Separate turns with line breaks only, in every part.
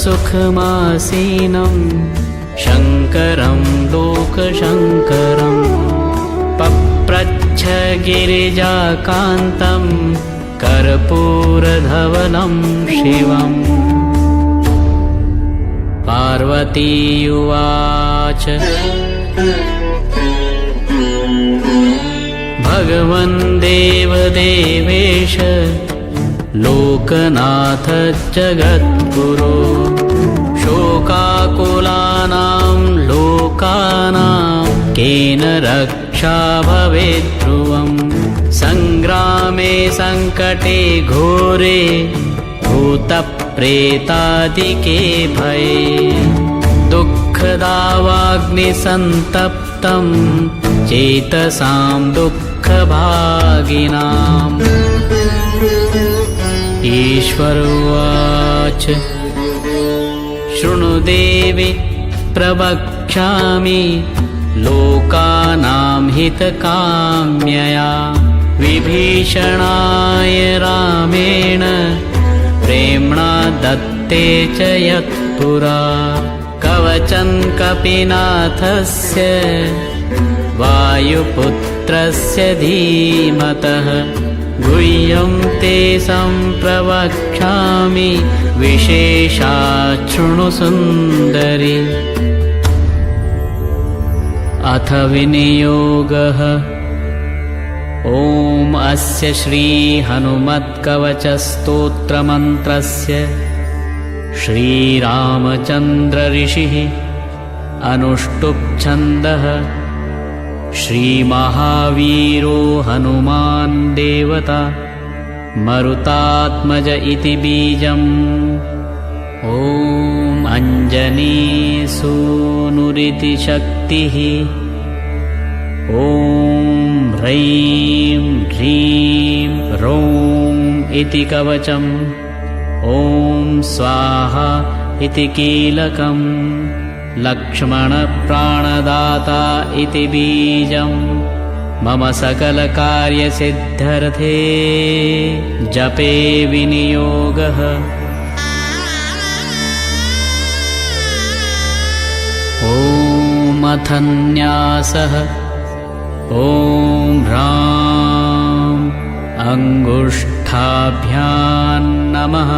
सुखमासीनं शङ्करं लोकशङ्करं पप्रच्छ गिरिजाकान्तं कर्पूरधवलं शिवम्। पार्वती उवाच भगवन् देवदेवेश लोकनाथ जगद्गुरो शोकाकुलानां लोकानां केन रक्षा भवेत् ध्रुवम्। सङ्ग्रामे सङ्कटे घोरे भूतप्रेतादिके भये दुःखदावाग्निसन्तप्तं चेतसां दुःखभागिनाम्। ईश्वर उवाच शृणु देवि प्रवक्ष्यामि लोकानां हितकाम्यया विभीषणाय रामेण प्रेम्णा दत्ते च यत्पुरा कवचं कपिनाथस्य वायुपुत्रस्य धीमतः गुह्यं ते सम्प्रवक्ष्यामि विशेषात् शृणु सुन्दरि। अथ विनियोगः ॐ अस्य श्रीहनुमत्कवचस्तोत्रमन्त्रस्य श्रीरामचन्द्र ऋषिः अनुष्टुप्छन्दः श्रीमहावीरो हनुमान् देवता मरुतात्मज इति बीजम्। ॐ अञ्जनीसूनुरिति शक्तिः ॐ ह्रैं ह्रीं रौं इति कवचम् ॐ स्वाहा इति कीलकम् लक्ष्मणप्राणदाता इति बीजम् मम सकलकार्यसिद्धर्थे जपे विनियोगः। ॐ अथ न्यासः ॐ ह्रां अङ्गुष्ठाभ्यां नमः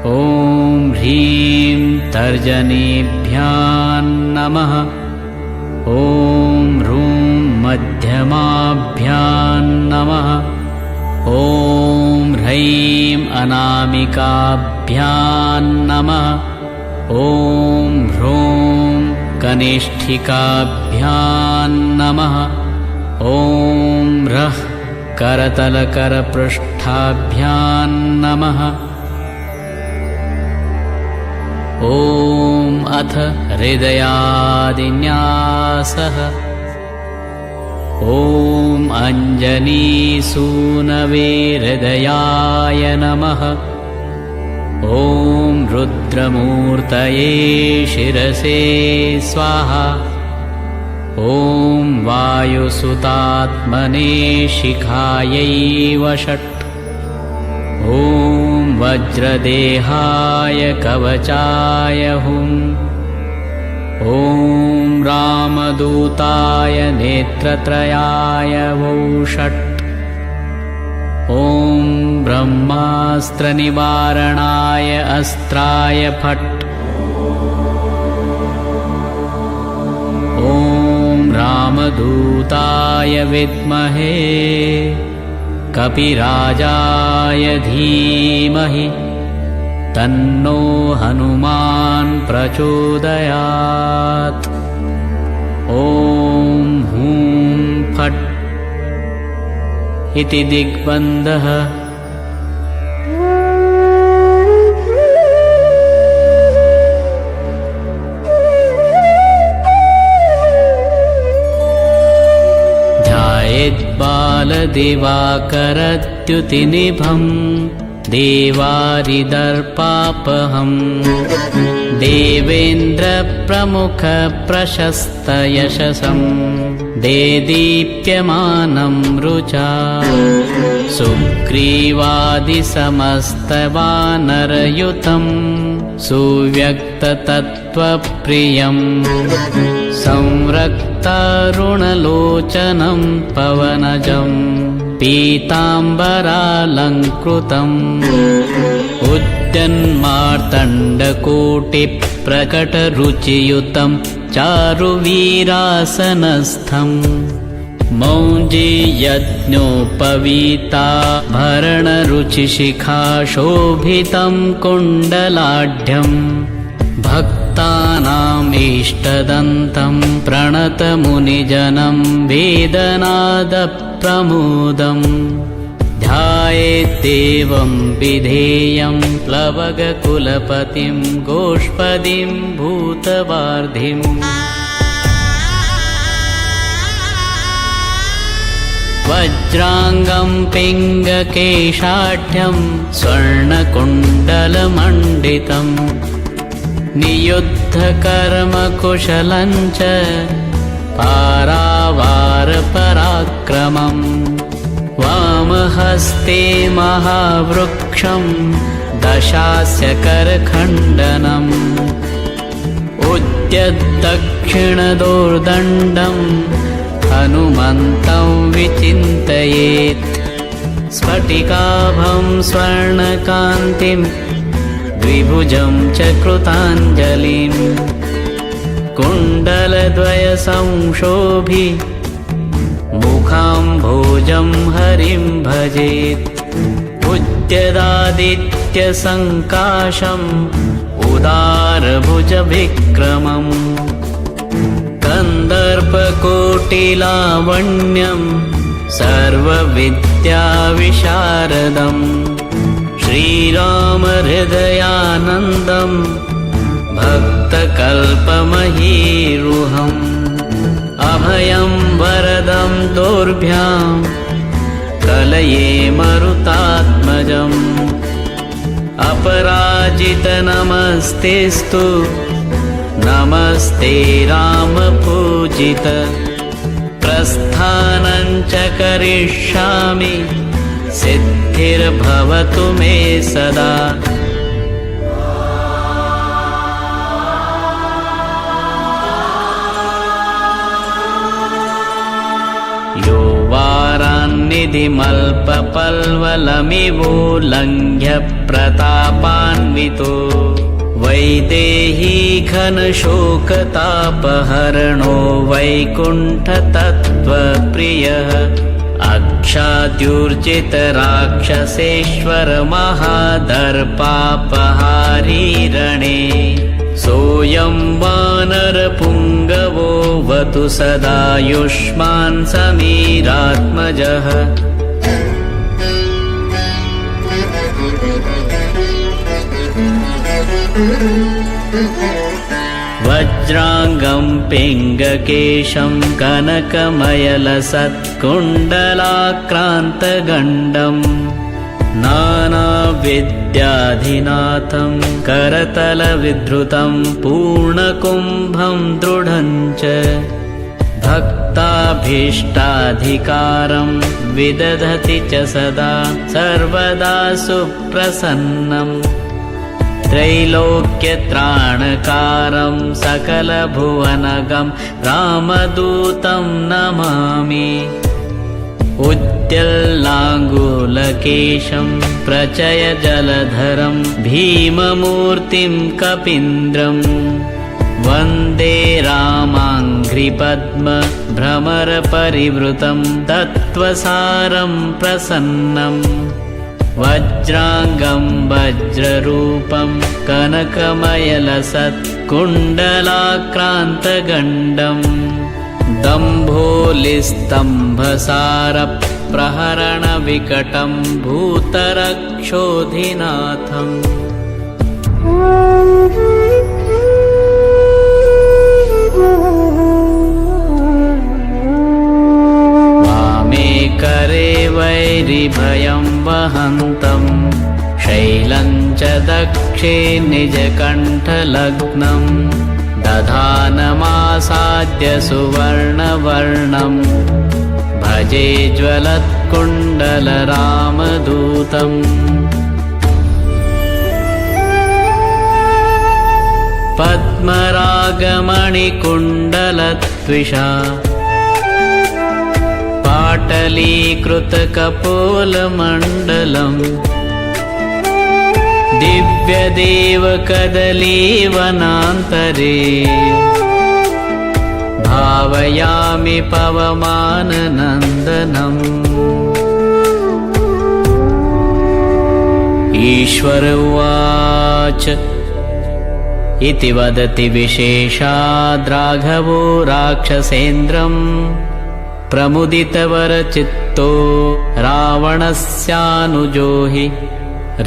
ॐ ह्रीं तर्जनीभ्यां नमः ॐ ह्रूं मध्यमाभ्यां नमः ॐ ह्रैं अनामिकाभ्यां नमः ॐ ह्रूं कनिष्ठिकाभ्यां नमः ॐ ह्रः करतलकरपृष्ठाभ्यां नमः। ॐ अथ हृदयादिन्यासः ॐ अञ्जनीसूनवे हृदयाय नमः ॐ रुद्रमूर्तये शिरसे स्वाहा ॐ वायुसुतात्मने शिखायै वषट् ॐ वज्रदेहाय कवचाय हुम् ॐ रामदूताय नेत्रत्रयाय वौषट् ॐ ब्रह्मास्त्रनिवारणाय अस्त्राय फट् ॐ रामदूताय विद्महे कपिराजाय धीमहि तन्नो हनुमान् प्रचोदयात्। ॐ हूं फट् इति दिग्बन्धः ध्यायेद्बालदिवाकरद्युतिनिभम् देवारिदर्पापहम् देवेन्द्रप्रमुखप्रशस्तयशसं देदीप्यमानं रुचा सुग्रीवादिसमस्तवानरयुतम् सुव्यक्ततत्त्वप्रियं संरक्तारुणलोचनं पवनजं पीताम्बरालङ्कृतम् उद्यन्मार्तण्डकोटिप्रकटरुचियुतं चारुवीरासनस्थम् मौञ्जीयज्ञोपवीताभरणरुचिशिखाशोभितं कुण्डलाढ्यम् भक्तानामीष्टदन्तं प्रणतमुनिजनं वेदनादप्रमोदम् ध्यायेद्देवं विधेयं प्लवगकुलपतिं गोष्पदीं भूतवार्धिम् वज्राङ्गं पिङ्गकेशाढ्यं स्वर्णकुण्डलमण्डितं नियुद्धकर्मकुशलं च पारावारपराक्रमम् वामहस्ते महावृक्षं दशास्य करखण्डनम् उद्यद्दक्षिणदोर्दण्डं हनुमन्तं विचिन्तयेत् स्फटिकाभं स्वर्णकान्तिं द्विभुजं च कृताञ्जलिं कुण्डलद्वयसंशोभि मुखाम्भोजं हरिं भजेत् उद्यदादित्यसङ्काशम् उदारभुजविक्रमम् कन्दर्पकोटिलावण्यं सर्वविद्याविशारदं श्रीरामहृदयानन्दं भक्तकल्पमहीरुहम् अभयं वरदं दोर्भ्यां कलये मरुतात्मजम् अपराजितनमस्तेस्तु नमस्ते रामपूजित प्रस्थानं च करिष्यामि सिद्धिर्भवतु मे सदा यो वारान्निधिमल्पपल्वलमिवोल्लङ्घ्य प्रतापान्वितो वैदेही घनशोकतापहरणो वैकुण्ठतत्त्वप्रियः अक्षाद्युर्जितराक्षसेश्वर महादर्पापहारी रणे सोऽयं वानरपुङ्गवो वतु सदायुष्मान् समीरात्मजः वज्राङ्गं पिङ्गकेशं कनकमयलसत्कुण्डलाक्रान्तगण्डम् नानाविद्याधिनाथं करतलविधृतं पूर्णकुम्भं दृढं च भक्ताभीष्टाधिकारं विदधति च सदा सर्वदा सुप्रसन्नम् त्रैलोक्यत्राणकारं सकलभुवनगं रामदूतं नमामि उद्यल्लाङ्गूलकेशं प्रचयजलधरं भीममूर्तिं कपीन्द्रं वन्दे रामाङ्घ्रिपद्मभ्रमरपरिवृतं तत्त्वसारं प्रसन्नम् वज्राङ्गं वज्ररूपं कनकमयलसत्कुण्डलाक्रान्तगण्डम् दम्भोलिस्तम्भसारप्रहरणविकटं भूतरक्षोधिनाथम् वामे करे वैरिभयं वहन्तं शैलं च दक्षे निजकण्ठलग्नं दधानमासाद्य सुवर्णवर्णं भजे ज्वलत्कुण्डलरामदूतम् पद्मरागमणिकुण्डलत्विषा पाटलीकृतकपोलमण्डलम् दिव्यदेवकदलीवनान्तरे भावयामि पवमाननन्दनम्। ईश्वर उवाच इति वदति विशेषाद्राघवो राक्षसेन्द्रम् प्रमुदितवरचित्तो रावणस्यानुजो हि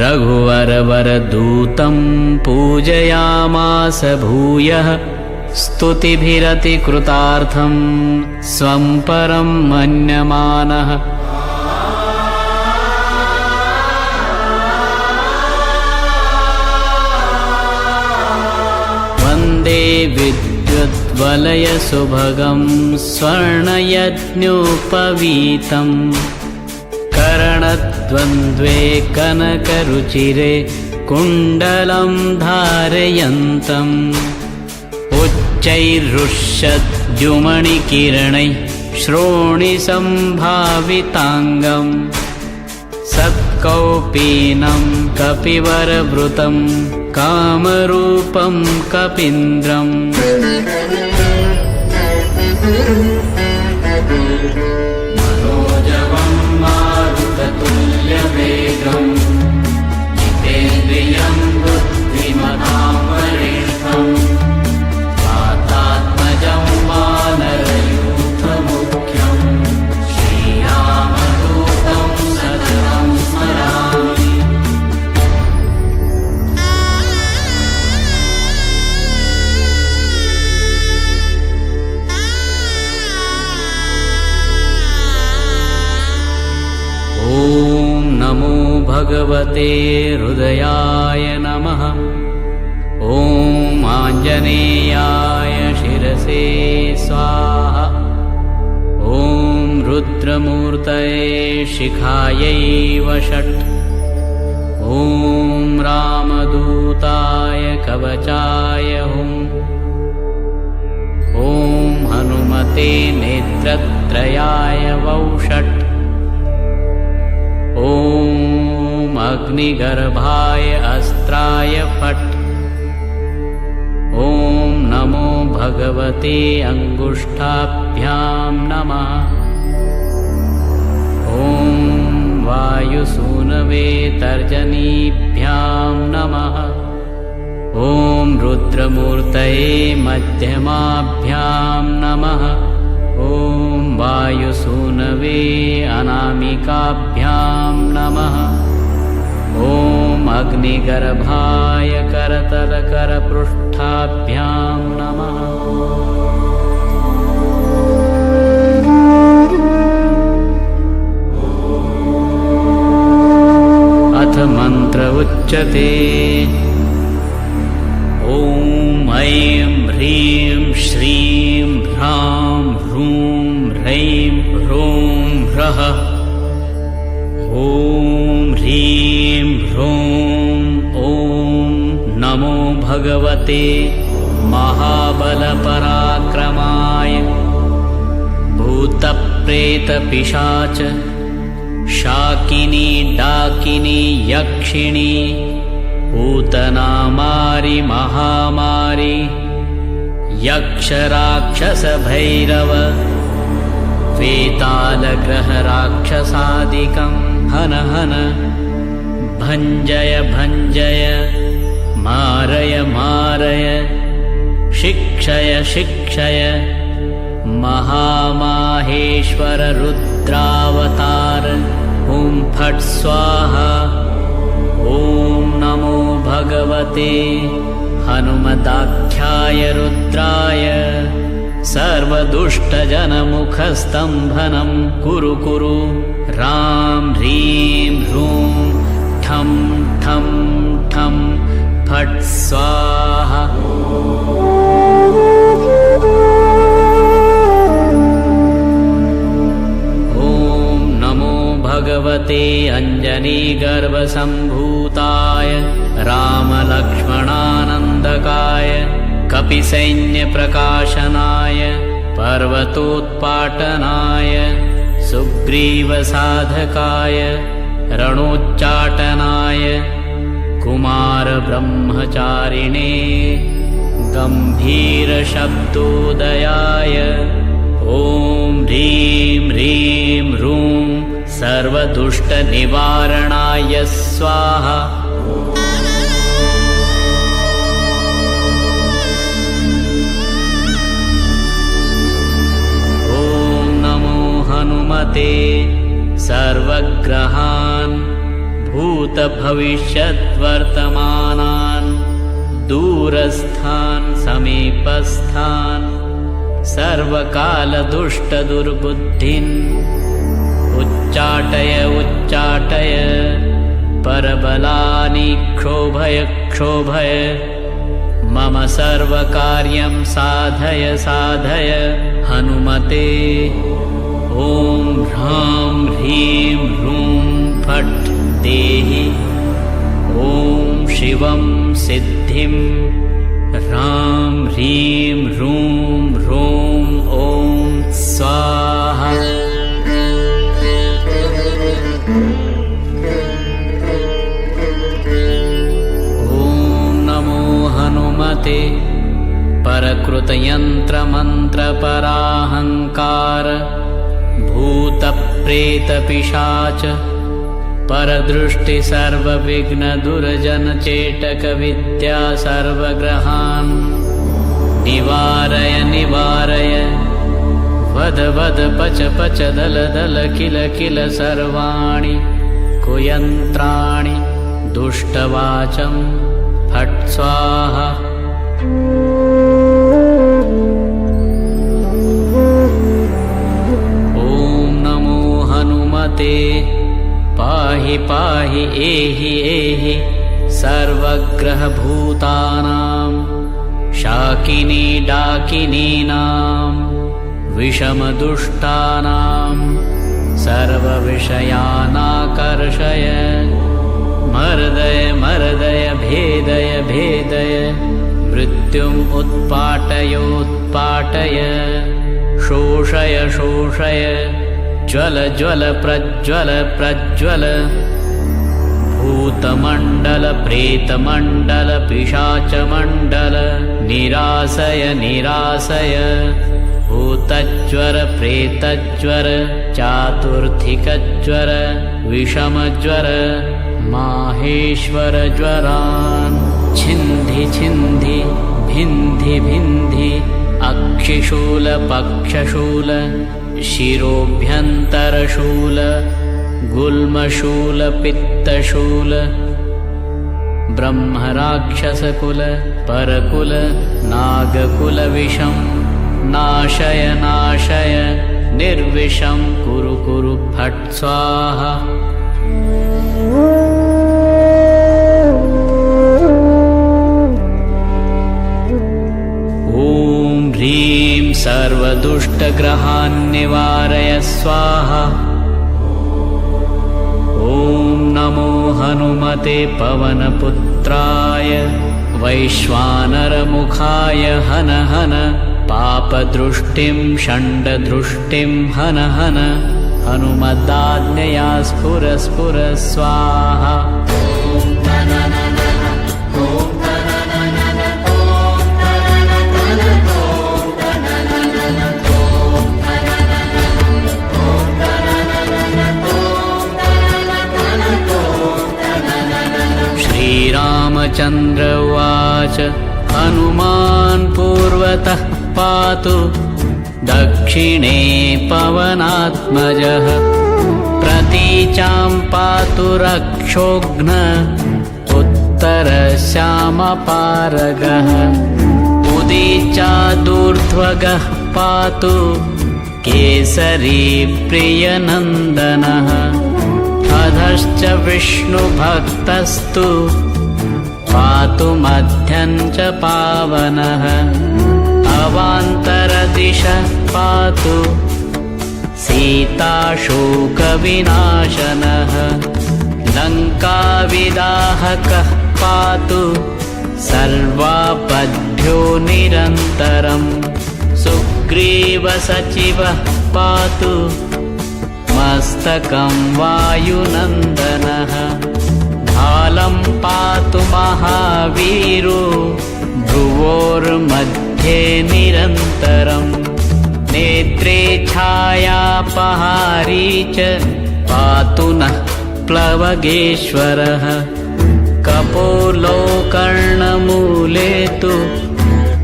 रघुवरवरदूतं पूजयामास भूयः स्तुतिभिरतिकृतार्थं स्वं परं मन्यमानः। वन्दे विद्युद्वलयसुभगं स्वर्णयज्ञोपवीतं करणद्वन्द्वे कनकरुचिरे कुण्डलं धारयन्तम् उच्चैरुष्यद्युमणिकिरणैः श्रोणिसम्भाविताङ्गम् सत्कौपीनं कपिवरवृतं कामरूपं कपीन्द्रम्। मनोजवं मारुततुल्यवेगं जितेन्द्रियं बुद्धिमतां वरिष्ठम् वातात्मजं वानरयूथमुख्यं श्रीरामदूतं सततं स्मरामि। ॐ नमो भगवते हृदयाय नमः। ॐ आञ्जनेयाय शिरसे स्वाहा। ॐ रुद्रमूर्तये शिखायै वषट्। ॐ रामदूताय कवचाय हुम्। ॐ हनुमते नेत्रत्रयाय वौषट्। ॐ अग्निगर्भाय अस्त्राय फट्। ॐ नमो भगवते अङ्गुष्ठाभ्यां नमः। ॐ वायुसूनवे तर्जनीभ्यां नमः। ॐ रुद्रमूर्तये मध्यमाभ्यां नमः। ॐ वायुसूनवे अनामिकाभ्यां नमः। ॐ अग्निगर्भाय करतलकरपृष्ठाभ्यां नमः। अथ मन्त्र उच्यते ॐ ऐं ह्रीं श्रीं ह्रां ह्रूं ह्रैं ह्रूं ह्रः। ॐ ह्रीं ह्रूं ॐ नमो भगवते महाबलपराक्रमाय भूतप्रेतपिशाच शाकिनी डाकिनी यक्षिणी पूतनामारि महामारि यक्षराक्षसभैरव वेतालग्रहराक्षसादिकं हन हन भञ्जय भञ्जय मारय मारय शिक्षय शिक्षय महामाहेश्वर रुद्रावतार ॐ फट् स्वाहा। ॐ नमो भगवते हनुमदाख्याय रुद्राय सर्वदुष्टजनमुखस्तम्भनं कुरु कुरु रां ह्रीं ह्रूं ठं ठं ठं फट् स्वाहा। भगवते अञ्जनीगर्भसम्भूताय रामलक्ष्मणानन्दकाय कपिसैन्यप्रकाशनाय पर्वतोत्पाटनाय सुग्रीवसाधकाय रणोच्चाटनाय कुमारब्रह्मचारिणे गम्भीरशब्दोदयाय ॐ ह्रीं ह्रीं ह्रूं सर्वदुष्टनिवारणाय स्वाहा। ॐ नमो हनुमते सर्वग्रहान् भूतभविष्यद्वर्तमानान् दूरस्थान् समीपस्थान् सर्वकालदुष्टदुर्बुद्धिन् उच्चाटय उच्चाटय परबलानि क्षोभय क्षोभय मम सर्वकार्यं साधय साधय हनुमते। ॐ ह्रां ह्रीं ह्रूं फट् देहि ॐ शिवं सिद्धिं ह्रां ह्रीं ह्रूं ह्रूं ॐ स्वाहा। ॐ नमो हनुमते परकृतयन्त्रमन्त्रपराहङ्कार भूतप्रेतपिशाच परदृष्टि सर्वविघ्नदुर्जनचेटकविद्या सर्वग्रहान् निवारय निवारय वद वद पच पच दल दल किल किल सर्वाणि कुयन्त्राणि दुष्टवाचं फट् स्वाहा। ॐ नमो हनुमते पाहि पाहि एहि एहि सर्वग्रहभूतानां शाकिनी डाकिनीनां विषमदुष्टानां सर्वविषयानाकर्षय मर्दय मर्दय भेदय भेदय मृत्युम् उत्पाटयोत्पाटय शोषय शोषय ज्वल ज्वल प्रज्वल प्रज्वल भूतमण्डल प्रेतमण्डल पिशाचमण्डल निरासय निरासय भूतज्वर प्रेतज्वर चातुर्थिकज्वर विषमज्वर माहेश्वर ज्वरान् छिन्धि छिन्धि भिन्धि भिन्धि अक्षिशूल पक्षशूल शिरोभ्यन्तरशूल गुल्मशूल पित्तशूल ब्रह्मराक्षसकुल परकुल नागकुल विषं नाशय नाशय निर्विषं कुरु कुरु फट् स्वाहा। ॐ ह्रीं सर्वदुष्टग्रहान् निवारय स्वाहा। ॐ नमो हनुमते पवनपुत्राय वैश्वानरमुखाय हन हन पापदृष्टिं षण्डदृष्टिं हन हन हनुमदाज्ञया स्फुर स्फुर स्वाहा। श्रीरामचन्द्र उवाच हनुमान् पूर्वतः पातु दक्षिणे पवनात्मजः प्रतीचां पातु रक्षोघ्न उत्तरश्यामपारगः उदीचादूर्ध्वगः पातु केसरी प्रियनन्दनः अधश्च विष्णुभक्तस्तु पातु मध्यं च पावनः अवान्तरदिशः पातु सीताशोकविनाशनः लङ्काविदाहकः पातु सर्वापद्भ्यो पातुमहाबाह्यो निरन्तरम् सुग्रीवसचिवः पातु मस्तकं वायुनन्दनः भालं पातु महावीरो भ्रुवोर्मध्ये निरन्तरम् नेत्रे छायापहारी च पातु नः प्लवगेश्वरः कपोलो कर्णमूले तु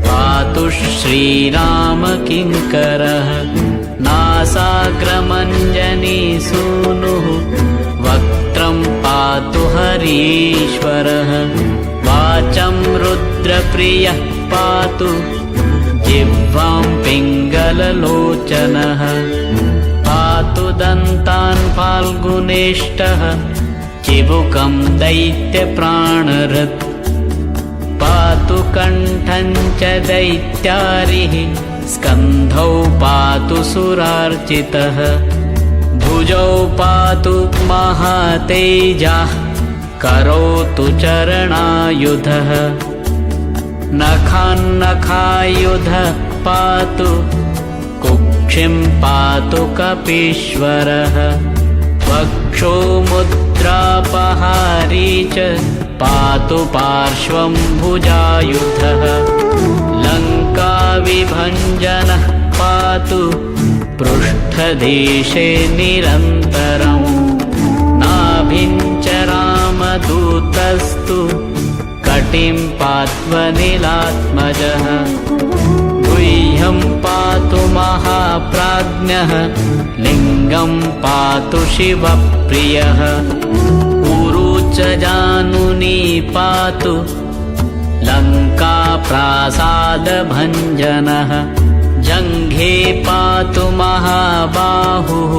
पातु श्रीरामकिङ्करः नासाग्रमञ्जनीसूनुः वक्त्रं पातु हरीश्वरः वाचं रुद्रप्रियः पातु जिह्वां पिङ्गललोचनः पातु दन्तान् फाल्गुनेष्टः चिबुकं दैत्यप्राणहृत् पातु कण्ठं च दैत्यारिः स्कन्धौ पातु सुरार्चितः भुजौ पातु महातेजः करोतु चरणायुधः नखान्नखायुधः पातु कुक्षिं पातु कपीश्वरः वक्षोमुद्रापहारी च पातु पार्श्वं भुजायुधः लङ्काविभञ्जनः पातु पृष्ठदेशे निरन्तरम् नाभिं च रामदूतस्तु कटिं पात्वनिलात्मजः गुह्यं पातु महाप्राज्ञः लिङ्गं पातु शिवप्रियः उरु च जानुनी पातु लङ्काप्रासादभञ्जनः जङ्घे पातु महाबाहुः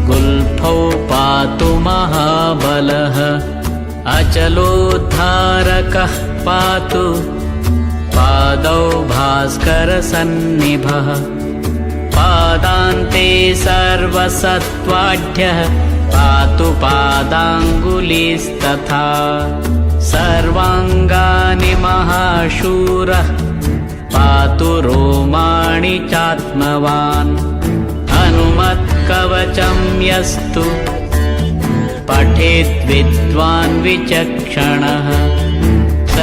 गुल्फौ पातु महाबलः अचलोद्धारकः पातु पादौ भास्करसन्निभः पादान्ते सर्वसत्त्वाढ्यः पातु पादाङ्गुलीस्तथा सर्वाङ्गानि महाशूरः पातु रोमाणि चात्मवान् हनुमत्कवचं यस्तु पठेत् विद्वान् विचक्षणः स